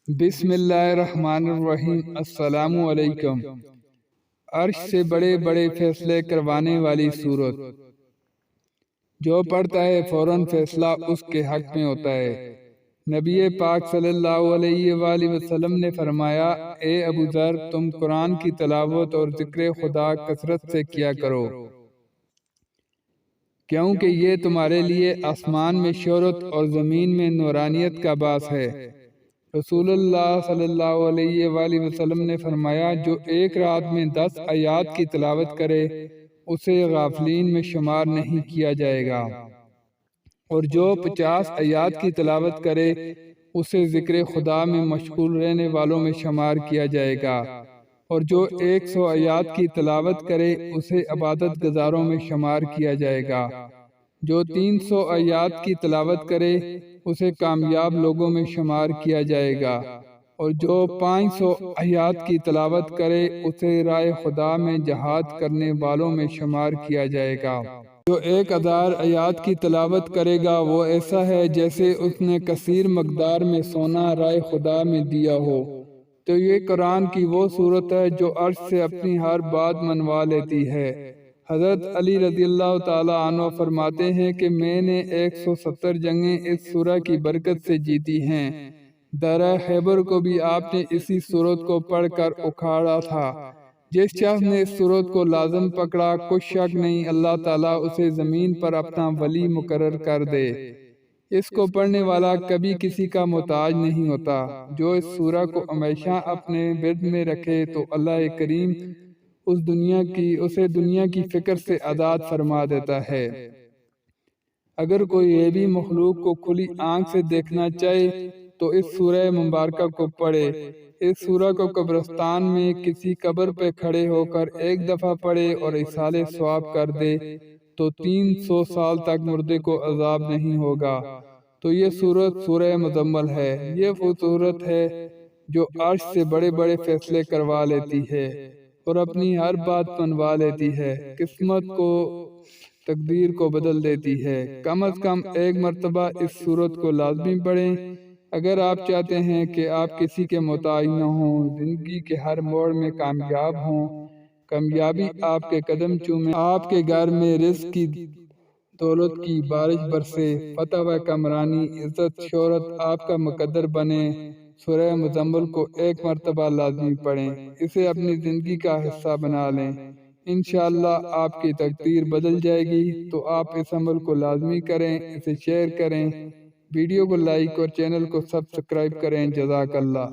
بسم اللہ الرحمن الرحیم۔ السلام علیکم۔ عرش سے بڑے بڑے فیصلے کروانے والی سورت۔ جو پڑھتا ہے فوراً فیصلہ اس کے حق میں ہوتا ہے۔ نبی پاک صلی اللہ علیہ وآلہ وسلم نے فرمایا، اے ابو ذر، تم قرآن کی تلاوت اور ذکر خدا کثرت سے کیا کرو، کیونکہ یہ تمہارے لیے آسمان میں شہرت اور زمین میں نورانیت کا باعث ہے۔ رسول اللہ صلی اللہ علیہ وآلہ وسلم نے فرمایا، جو ایک رات میں 10 آیات کی تلاوت کرے اسے غافلین میں شمار نہیں کیا جائے گا، اور جو 50 آیات کی تلاوت کرے اسے ذکر خدا میں مشغول رہنے والوں میں شمار کیا جائے گا، اور جو 100 آیات کی تلاوت کرے اسے عبادت گزاروں میں شمار کیا جائے گا، جو 300 آیات کی تلاوت کرے اسے کامیاب لوگوں میں شمار کیا جائے گا، اور جو 500 آیات کی تلاوت کرے اسے راہ خدا میں جہاد کرنے والوں میں شمار کیا جائے گا۔ جو 1000 آیات کی تلاوت کرے گا وہ ایسا ہے جیسے اس نے کثیر مقدار میں سونا راہ خدا میں دیا ہو۔ تو یہ قرآن کی وہ صورت ہے جو عرش سے اپنی ہر بات منوا لیتی ہے۔ حضرت علی رضی اللہ تعالیٰ عنہ فرماتے ہیں کہ میں نے 170 جنگیں اس سورہ کی برکت سے جیتی ہیں۔ درہ خیبر کو بھی آپ نے اسی سورت کو پڑھ کر اکھاڑا تھا۔ جس شخص نے اس سورت کو لازم پکڑا، کچھ شک نہیں اللہ تعالیٰ اسے زمین پر اپنا ولی مقرر کر دے۔ اس کو پڑھنے والا کبھی کسی کا محتاج نہیں ہوتا۔ جو اس سورہ کو ہمیشہ اپنے ورد میں رکھے تو اللہ کریم اسے دنیا کی فکر سے آزاد فرما دیتا ہے۔ اگر کوئی یہ بھی مخلوق کو کھلی آنکھ سے دیکھنا چاہے تو اس سورہ مبارکہ کو پڑھے۔ اس سورہ کو قبرستان میں کسی قبر پہ کھڑے ہو کر ایک دفعہ پڑھے اور ایصال ثواب کر دے تو 300 سال تک مردے کو عذاب نہیں ہوگا۔ تو یہ سورت سورہ مزمل ہے۔ یہ وہ سورت ہے جو عرش سے بڑے بڑے فیصلے کروا لیتی ہے اور اپنی ہر بات منوا لیتی ہے، قسمت کو تقدیر کو بدل دیتی ہے۔ کم از کم ایک مرتبہ اس سورت کو لازمی پڑھیں۔ اگر آپ چاہتے ہیں کہ آپ کسی کے محتاج نہ ہوں، زندگی کے ہر موڑ میں کامیاب ہوں، کامیابی آپ کے قدم چومے، آپ کے گھر میں رزق کی دولت کی بارش برسے، فتح و کامرانی، عزت شہرت آپ کا مقدر بنے، سورہ مزمل کو ایک مرتبہ لازمی پڑھیں، اسے اپنی زندگی کا حصہ بنا لیں، انشاءاللہ آپ کی تقدیر بدل جائے گی۔ تو آپ اس عمل کو لازمی کریں، اسے شیئر کریں، ویڈیو کو لائک اور چینل کو سبسکرائب کریں۔ جزاک اللہ۔